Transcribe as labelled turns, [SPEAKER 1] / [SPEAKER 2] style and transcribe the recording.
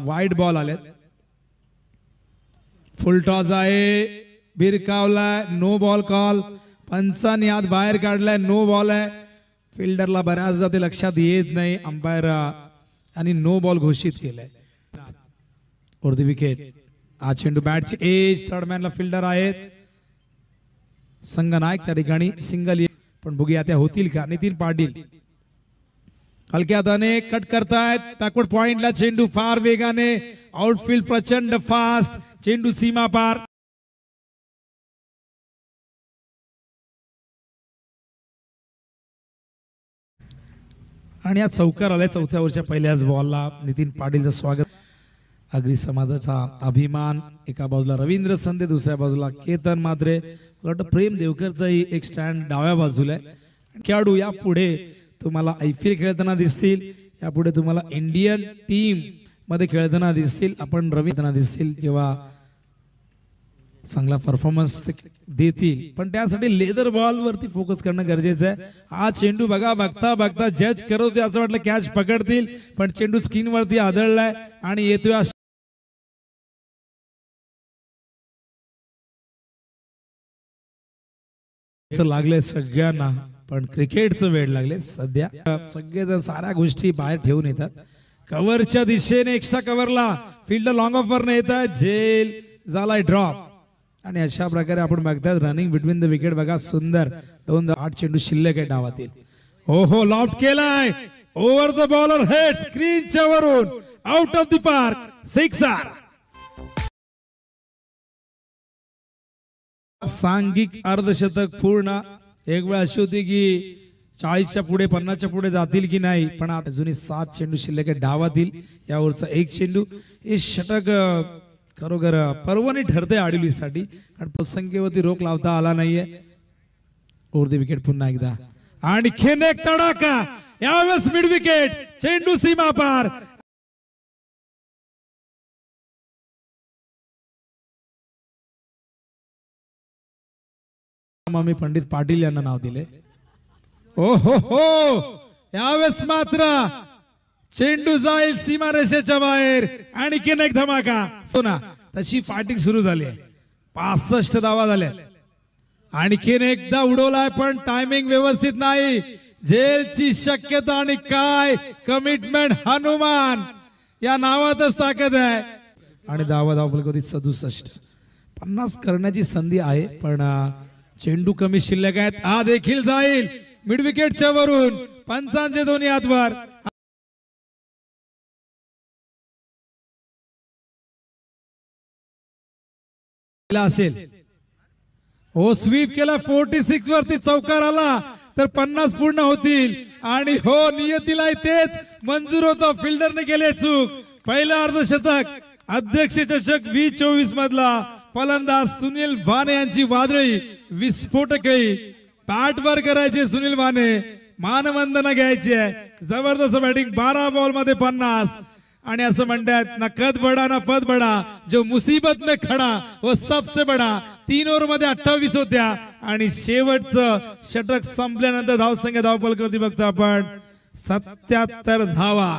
[SPEAKER 1] वाईट बॉल आले, फुल टॉस आहे, भिरकावलाय, नो बॉल कॉल, पंचांनी हात बाहेर काढलाय, नो बॉल आहे. फिल्डरला बऱ्याचदा ते लक्षात येत नाही, अंपायर आणि नो बॉल घोषित केलाय. For the wicket. हा चेंडू बॅटची एज, थर्ड मॅनला फिल्डर आहेत, संघनायक त्या ठिकाणी सिंगल, पण बघूया त्या होतील का. नितीन पाटील हलक्या हाताने कट करतायत, बॅकवर्ड पॉइंटला चेंडू फार वेगाने, आउटफील्ड प्रचंड फास्ट, चेंडू सीमा पार. आणि या चौकार आलाय चौथ्या ओव्हरच्या पहिल्याच बॉलला. नितीन पाटीलचं स्वागत. आगरी समाजाचा अभिमान, एका बाजूला रवींद्र संदे, दुसऱ्या बाजूला केतन मात्रे. मला वाटतं प्रेम देवकरचाही एक स्टँड डाव्या बाजूला आहे. खेळाडू या पुढे तुम्हाला IPL खेळताना दिसतील, यापुढे तुम्हाला इंडियन टीम मध्ये खेळताना दिसतील, आपण रवींद्र दिसतील जेव्हा चांगला परफॉर्मन्स देतील. पण त्यासाठी लेदर बॉल वरती फोकस करणं गरजेचं आहे. हा चेंडू बघा, बघता बघता जज करत होते असं वाटलं कॅच पकडतील, पण चेंडू स्क्रीन वरती आदळलाय आणि येतोय. लागले सगळ्यांना, पण क्रिकेटचं वेळ लागले सध्या. सगळेजण साऱ्या गोष्टी बाहेर ठेवून येतात. कव्हरच्या दिशेने एक्स्ट्रा कव्हरला फिल्डर लॉंग ऑफरने येतात, झेल झालाय ड्रॉप. आणि अशा प्रकारे आपण बघतात रनिंग बिटवीन द विकेट. बघा सुंदर 2-8 चेंडू शिल्लक आहे डावातील. हो हो, लॉफ्ट केलाय, ओव्हर द बॉलर हेड, स्क्रीनच्या वरून out of the park, sixer. सांघिक अर्धशतक पूर्ण. एक वेळ अशी होती की 40च्या पुढे 50च्या पुढे जातील की नाही, पण अजूनही 7 चेंडू शिल्लक आहे डावातील. यावरचा एक चेंडू, हे षटक खरोखर पर्वणी ठरते आडिवलीसाठी, कारण पसंतीवरती रोख लावता आला नाहीये. ओव्हर द विकेट पुन्हा एकदा, आणखीन एक तडाखा, यावेळेस मिड विकेट, चेंडू सीमा पार. मी पंडित पाटील यांना नाव दिले. ओ हो हो, यावेळेस मात्र चेंडू जाईल सीमारेषेच्या बाहेर. आणखीन एक धमाका. सोना तशी फायटिंग सुरू झाली, 65 धावा झाल्या. आणखीन एकदा उडवलाय, पण टायमिंग व्यवस्थित नाही. झेलची शक्यता आणि काय कमिटमेंट. हनुमान या नावातच ताकद आहे. आणि धाव फलक 67. 50 करण्याची संधी आहे, पण चेंडू कमी शिल्लक आहेत. हा देखील जाईल मिड विकेटच्या वरून, पंचांचे दोन्ही हातवर. असेल हो, स्वीप केला, 46 वरती चौकार आला तर 50 पूर्ण होतील. आणि हो, नियतीला तेच मंजूर होतं, फिल्डरने केले चूक. पहिला अर्धशतक अध्यक्ष चषक 2024 मधला फलंदाज सुनील वाने यांची वादळी विस्फोटकळी. बॅट वर करायचे सुनील वाने, मानवंदना घ्यायची आहे. जबरदस्त बॅटिंग, 12 बॉल मध्ये 50. आणि असं म्हणतात ना कद बडा ना पद बडा, जो मुसीबत में खडा वो सबसे बडा. 3 ओव्हर मध्ये 28 होत्या आणि शेवटचं षटक संपल्यानंतर धावसंख्या धावफलकावरती बघतो आपण 77 धावा.